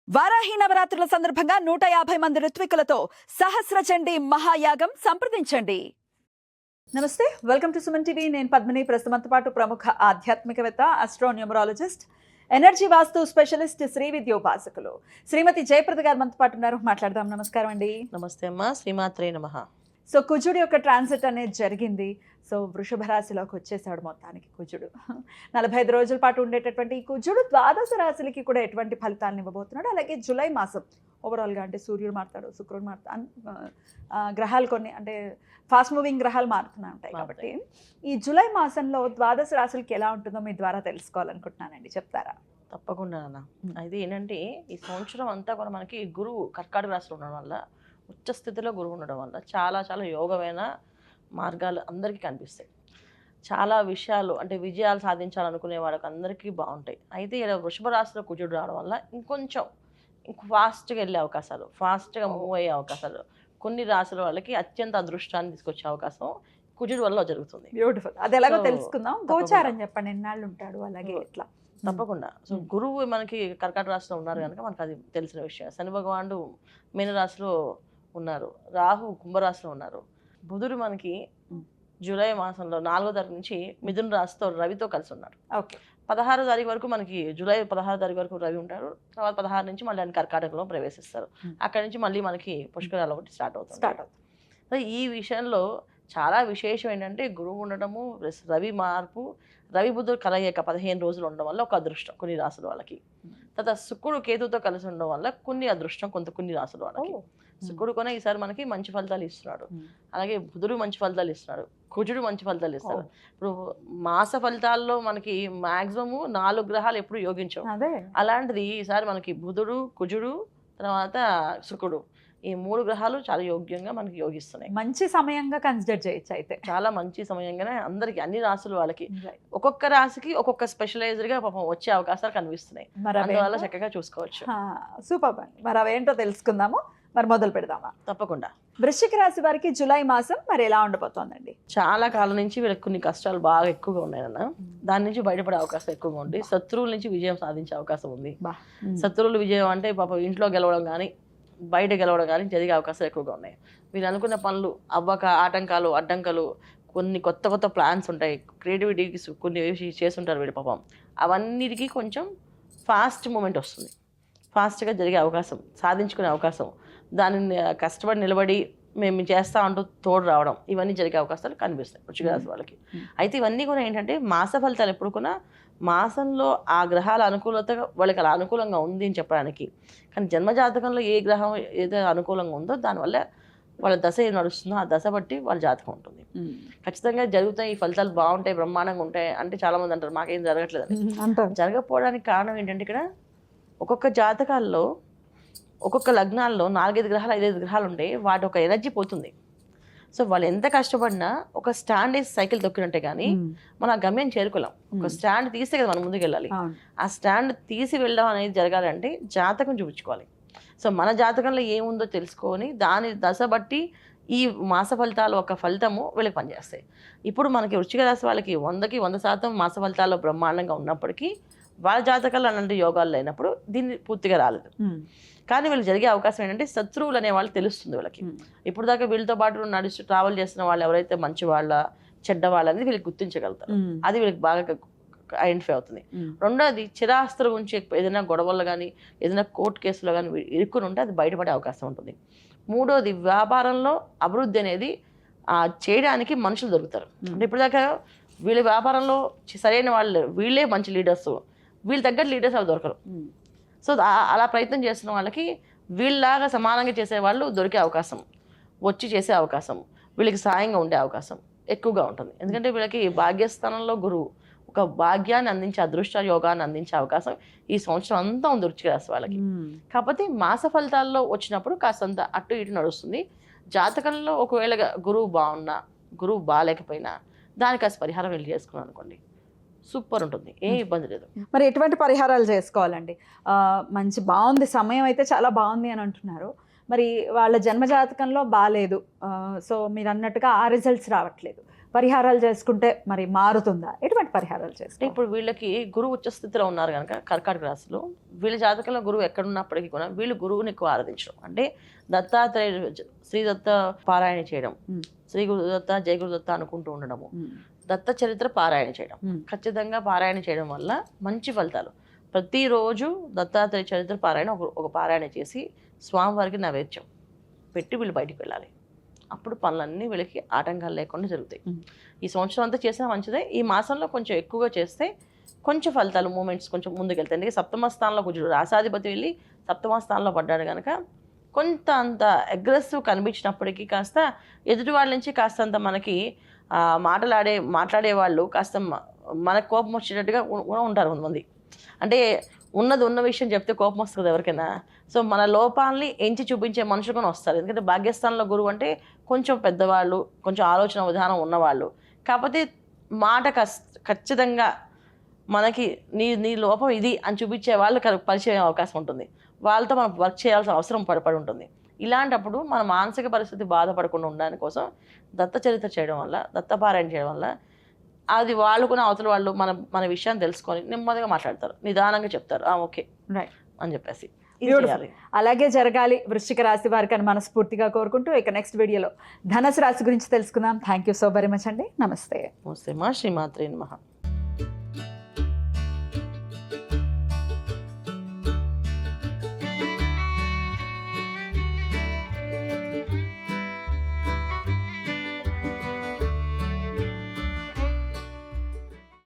వారాహి నవరాత్రుల సందర్భంగా 150 మంది ఋత్వికులతో సహస్ర చండీ మహాయాగం సంప్రదించండి. నమస్తే, వెల్కమ్ టు సుమన్ టీవీ. నేను పద్మిని. ప్రస్తుతంతో పాటు ప్రముఖ ఆధ్యాత్మికవేత్త, ఆస్ట్రోన్యూమరాలజిస్ట్, ఎనర్జీ వాస్తు స్పెషలిస్ట్, శ్రీ విద్యోపాసకులు శ్రీమతి జయప్రద గారు మనతో పాటు ఉన్నారు. మాట్లాడదాం. నమస్కారం అండి. నమస్తే అమ్మా. శ్రీమాత్రే నమః. సో కుజుడు యొక్క ట్రాన్సిట్ అనేది జరిగింది. సో వృషభ రాశిలోకి వచ్చేసాడు మొత్తానికి కుజుడు. 45 రోజుల పాటు ఉండేటటువంటి ఈ కుజుడు ద్వాదశ రాశులకి కూడా ఎటువంటి ఫలితాలను ఇవ్వబోతున్నాడు. అలాగే జూలై మాసం ఓవరాల్గా అంటే సూర్యుడు మారుతాడు, శుక్రుడు మారుతాడు, గ్రహాలు కొన్ని అంటే ఫాస్ట్ మూవింగ్ గ్రహాలు మారుతూనే ఉంటాయి. కాబట్టి ఈ జూలై మాసంలో ద్వాదశ రాశులకి ఎలా ఉంటుందో మీ ద్వారా తెలుసుకోవాలనుకుంటున్నానండి. చెప్తారా? తప్పకుండా అన్న. అయితే ఏంటంటే ఈ సంవత్సరం అంతా కూడా మనకి గురువు కర్కాటక రాశిలో ఉండడం వల్ల, ఉచ్చ స్థితిలో గురువు ఉండడం వల్ల చాలా చాలా యోగమైన మార్గాలు అందరికీ కనిపిస్తాయి. చాలా విషయాలు అంటే విజయాలు సాధించాలనుకునే వాళ్ళకి అందరికీ బాగుంటాయి. అయితే ఇలా వృషభ రాశిలో కుజుడు రావడం వల్ల ఇంకొంచెం ఫాస్ట్గా వెళ్ళే అవకాశాలు, ఫాస్ట్గా మూవ్ అయ్యే అవకాశాలు, కొన్ని రాశుల వాళ్ళకి అత్యంత అదృష్టాన్ని తీసుకొచ్చే అవకాశం కుజుడు వల్ల జరుగుతుంది. బ్యూటిఫుల్. అది ఎలాగో తెలుసుకుందాం. గోచారం చెప్పండి, ఎన్నాళ్ళు ఉంటాడు, అలాగే ఎట్లా? తప్పకుండా. సో గురువు మనకి కర్కాటక రాశిలో ఉన్నారు కనుక మనకు అది తెలిసిన విషయం. శని భగవానుడు మీనరాశిలో ఉన్నారు, రాహు కుంభరాశిలో ఉన్నారు, బుధుడు మనకి జూలై మాసంలో 4వ తారీఖు నుంచి మిథున రాశితో రవితో కలిసి ఉన్నారు. ఓకే. 16వ తారీఖు వరకు మనకి జూలై 16వ తారీఖు వరకు రవి ఉంటారు. తర్వాత 16 నుంచి మళ్ళీ ఆయన కర్కాటకలో ప్రవేశిస్తారు. అక్కడి నుంచి మళ్ళీ మనకి పుష్కరాలు ఒకటి స్టార్ట్ అవుతుంది. సో ఈ విషయంలో చాలా విశేషం ఏంటంటే గురువు ఉండడము, రవి మార్పు, రవి బుధుడు కలయిక 15 రోజులు ఉండడం వల్ల ఒక అదృష్టం కొన్ని రాసుల వాళ్ళకి. తర్వాత శుక్రుడు కేతుతో కలిసి ఉండడం వల్ల కొన్ని అదృష్టం కొన్ని రాసుల వాళ్ళకి. శుక్రుడు కూడా ఈసారి మనకి మంచి ఫలితాలు ఇస్తున్నాడు. అలాగే బుధుడు మంచి ఫలితాలు ఇస్తున్నాడు, కుజుడు మంచి ఫలితాలు ఇస్తాడు. ఇప్పుడు మాస ఫలితాల్లో మనకి మాక్సిమము 4 గ్రహాలు ఎప్పుడు యోగించవు. అలాంటిది ఈసారి మనకి బుధుడు, కుజుడు, తర్వాత శుక్రుడు, ఈ 3 గ్రహాలు చాలా యోగ్యంగా మనకి యోగిస్తున్నాయి. మంచి సమయంగా కన్సిడర్ చేయొచ్చు. అయితే చాలా మంచి సమయంగానే అందరికి, అన్ని రాసులు వాళ్ళకి, ఒక్కొక్క రాశికి ఒక్కొక్క స్పెషలైజ్డ్ గా పాపం వచ్చే అవకాశాలు కనిపిస్తున్నాయి. అందువల్ల చక్కగా చూసుకోవచ్చు. సూపర్ అండి. మరి అవేంటో తెలుసుకుందాము. మరి మొదలు పెడదామా? తప్పకుండా. వృశ్చిక రాశి వారికి జూలై మాసం మరి ఎలా ఉండబోతోందండి? చాలా కాలం నుంచి వీళ్ళకి కొన్ని కష్టాలు బాగా ఎక్కువగా ఉన్నాయన్న, దాని నుంచి బయటపడే అవకాశం ఎక్కువగా ఉంది. శత్రువుల నుంచి విజయం సాధించే అవకాశం ఉంది. శత్రువుల విజయం అంటే పాపం ఇంట్లో గెలవడం కానీ బయట గెలవడం కానీ జరిగే అవకాశాలు ఎక్కువగా ఉన్నాయి. వీళ్ళు అనుకున్న పనులు అవ్వక ఆటంకాలు, అడ్డంకాలు, కొన్ని కొత్త ప్లాన్స్ ఉంటాయి, క్రియేటివిటీకి కొన్ని చేస్తుంటారు వీళ్ళు పాపం. అవన్నిటికీ కొంచెం ఫాస్ట్ మూమెంట్ వస్తుంది, ఫాస్ట్గా జరిగే అవకాశం, సాధించుకునే అవకాశం, దానిని కష్టపడి నిలబడి మేము చేస్తా అంటూ తోడు రావడం, ఇవన్నీ జరిగే అవకాశాలు కనిపిస్తాయి వృశ్చిక రాశి వాళ్ళకి. అయితే ఇవన్నీ కూడా ఏంటంటే మాస ఫలితాలు ఎప్పుడు కూడా మాసంలో ఆ గ్రహాల అనుకూలత వాళ్ళకి అలా అనుకూలంగా ఉంది అని చెప్పడానికి. కానీ జన్మజాతకంలో ఏ గ్రహం ఏదో అనుకూలంగా ఉందో దానివల్ల వాళ్ళ దశ ఏం నడుస్తుందో ఆ దశ బట్టి వాళ్ళ జాతకం ఉంటుంది. ఖచ్చితంగా జరుగుతాయి, ఈ ఫలితాలు బాగుంటాయి, బ్రహ్మాండంగా ఉంటాయి అంటే చాలామంది అంటారు మాకేం జరగట్లేదు అని. జరగకపోవడానికి కారణం ఏంటంటే ఇక్కడ ఒక్కొక్క జాతకాల్లో ఒక్కొక్క లగ్నాల్లో 4-5 గ్రహాలు 5-5 గ్రహాలు ఉంటాయి, వాటి ఒక ఎనర్జీ పోతుంది. సో వాళ్ళు ఎంత కష్టపడినా ఒక స్టాండ్ వేసి సైకిల్ తొక్కినట్టే కానీ మనం ఆ గమ్యం చేరుకోలేం. ఒక స్టాండ్ తీస్తే కదా మనం ముందుకు వెళ్ళాలి. ఆ స్టాండ్ తీసి వెళ్ళడం అనేది జరగాలంటే జాతకం చూపించుకోవాలి. సో మన జాతకంలో ఏముందో తెలుసుకొని దాని దశ బట్టి ఈ మాస ఫలితాలు ఒక ఫలితము వీళ్ళకి పనిచేస్తాయి. ఇప్పుడు మనకి వృశ్చిక రాశి వాళ్ళకి 100కి 100% మాస ఫలితాల్లో బ్రహ్మాండంగా ఉన్నప్పటికీ వాళ్ళ జాతకాలు అలాంటి యోగాలు లేనప్పుడు దీన్ని పూర్తిగా రాలేదు. కానీ వీళ్ళు జరిగే అవకాశం ఏంటంటే శత్రువులు అనే వాళ్ళు తెలుస్తుంది వీళ్ళకి. ఇప్పుడు దాకా వీళ్ళతో పాటు నడుస్తూ ట్రావెల్ చేసిన వాళ్ళు ఎవరైతే మంచి వాళ్ళ చెడ్డ వాళ్ళని వీళ్ళకి గుర్తించగలుగుతారు. అది వీళ్ళకి బాగా ఐడెంటిఫై అవుతుంది. రెండోది చిరాస్తుల గురించి ఏదైనా గొడవల్లో కానీ ఏదైనా కోర్టు కేసులో కానీ ఇరుక్కుని ఉంటే అది బయటపడే అవకాశం ఉంటుంది. మూడోది వ్యాపారంలో అభివృద్ధి అనేది చేయడానికి మనుషులు దొరుకుతారు. అంటే ఇప్పుడు దాకా వీళ్ళ వ్యాపారంలో సరైన వాళ్ళు వీళ్ళే మంచి లీడర్స్, వీళ్ళు తగ్గట్టు లీడర్స్ అవి దొరకరు. సో అలా ప్రయత్నం చేస్తున్న వాళ్ళకి వీళ్ళలాగా సమానంగా చేసే వాళ్ళు దొరికే అవకాశం, వచ్చి చేసే అవకాశం, వీళ్ళకి సాయంగా ఉండే అవకాశం ఎక్కువగా ఉంటుంది. ఎందుకంటే వీళ్ళకి భాగ్యస్థానంలో గురువు ఒక భాగ్యాన్ని అందించే, అదృష్ట యోగాన్ని అందించే అవకాశం ఈ సంవత్సరం అంతా ఉంది వృశ్చిక రాశి వాళ్ళకి. కాకపోతే మాస ఫలితాల్లో వచ్చినప్పుడు కాస్తంత అటు ఇటు నడుస్తుంది. జాతకంలో ఒకవేళ గురువు బాగున్నా గురువు బాగాలేకపోయినా దానికి కాస్త పరిహారం వెళ్ళి చేసుకున్నాను అనుకోండి, సూపర్ ఉంటుంది, ఏ ఇబ్బంది లేదు. మరి ఎటువంటి పరిహారాలు చేసుకోవాలండి? మంచి బాగుంది, సమయం అయితే చాలా బాగుంది అని అంటున్నారు. మరి వాళ్ళ జన్మజాతకంలో బాగాలేదు, సో మీరు అన్నట్టుగా ఆ రిజల్ట్స్ రావట్లేదు, పరిహారాలు చేసుకుంటే మరి మారుతుందా? ఎటువంటి పరిహారాలు అంటే చేస్తే? ఇప్పుడు వీళ్ళకి గురువు ఉచ్చ స్థితిలో ఉన్నారు కనుక కర్కాటక రాశిలో వీళ్ళ జాతకంలో గురువు ఎక్కడ ఉన్నప్పటికీ కూడా వీళ్ళు గురువుని ఎక్కువ ఆరాధించడం, అంటే దత్తాత్రేయ శ్రీ దత్త పారాయణ చేయడం, శ్రీ గురుదత్త జయ గురుదత్త అనుకుంటూ ఉండడము, దత్త చరిత్ర పారాయణ చేయడం, ఖచ్చితంగా పారాయణ చేయడం వల్ల మంచి ఫలితాలు. ప్రతిరోజు దత్తాత్రేయ చరిత్ర పారాయణ ఒక పారాయణ చేసి స్వామివారికి నైవేద్యం పెట్టి వీళ్ళు బయటికి వెళ్ళాలి. అప్పుడు పనులన్నీ వీళ్ళకి ఆటంకాలు లేకుండా జరుగుతాయి. ఈ సంవత్సరం అంతా చేసినా మంచిదే, ఈ మాసంలో కొంచెం ఎక్కువగా చేస్తే కొంచెం ఫలితాలు మూమెంట్స్ కొంచెం ముందుకెళ్తాయి. అంటే సప్తమ స్థానంలో కుజుడు రాసాధిపతి వెళ్ళి సప్తమ స్థానంలో పడ్డాడు కనుక కొంత అంత అగ్రెసివ్ కనిపించినప్పటికీ కాస్త ఎదుటి వాళ్ళ నుంచి కాస్తంత మనకి మాట్లాడే వాళ్ళు కాస్త మనకు కోపం వచ్చేటట్టుగా కూడా ఉంటారు కొంతమంది. అంటే ఉన్న విషయం చెప్తే కోపం వస్తుంది ఎవరికైనా. సో మన లోపాలని ఎంచి చూపించే మనుషులు కూడా వస్తారు. ఎందుకంటే భాగ్యస్థానంలో గురువు అంటే కొంచెం పెద్దవాళ్ళు, కొంచెం ఆలోచన విధానం ఉన్నవాళ్ళు. కాకపోతే మాట ఖచ్చితంగా మనకి నీ లోపం ఇది అని చూపించే వాళ్ళు పరిచయం అవకాశం ఉంటుంది. వాళ్ళతో మనం వర్క్ చేయాల్సిన అవసరం పడి ఉంటుంది. ఇలాంటప్పుడు మన మానసిక పరిస్థితి బాధపడకుండా ఉండడానికి కోసం దత్త చరిత్ర చేయడం వల్ల, దత్తపారాయణ చేయడం వల్ల అది వాళ్ళు కూడా అవతల వాళ్ళు మన విషయాన్ని తెలుసుకొని నెమ్మదిగా మాట్లాడతారు, నిదానంగా చెప్తారు, ఓకే రైట్ అని చెప్పేసి. అలాగే జరగాలి వృశ్చిక రాశి వారికి అని మనస్ఫూర్తిగా కోరుకుంటూ ఇక నెక్స్ట్ వీడియోలో ధనుసు రాశి గురించి తెలుసుకుందాం. Thank you so very much అండి. నమస్తే. నమస్తే మా శ్రీమాత్రే నమః.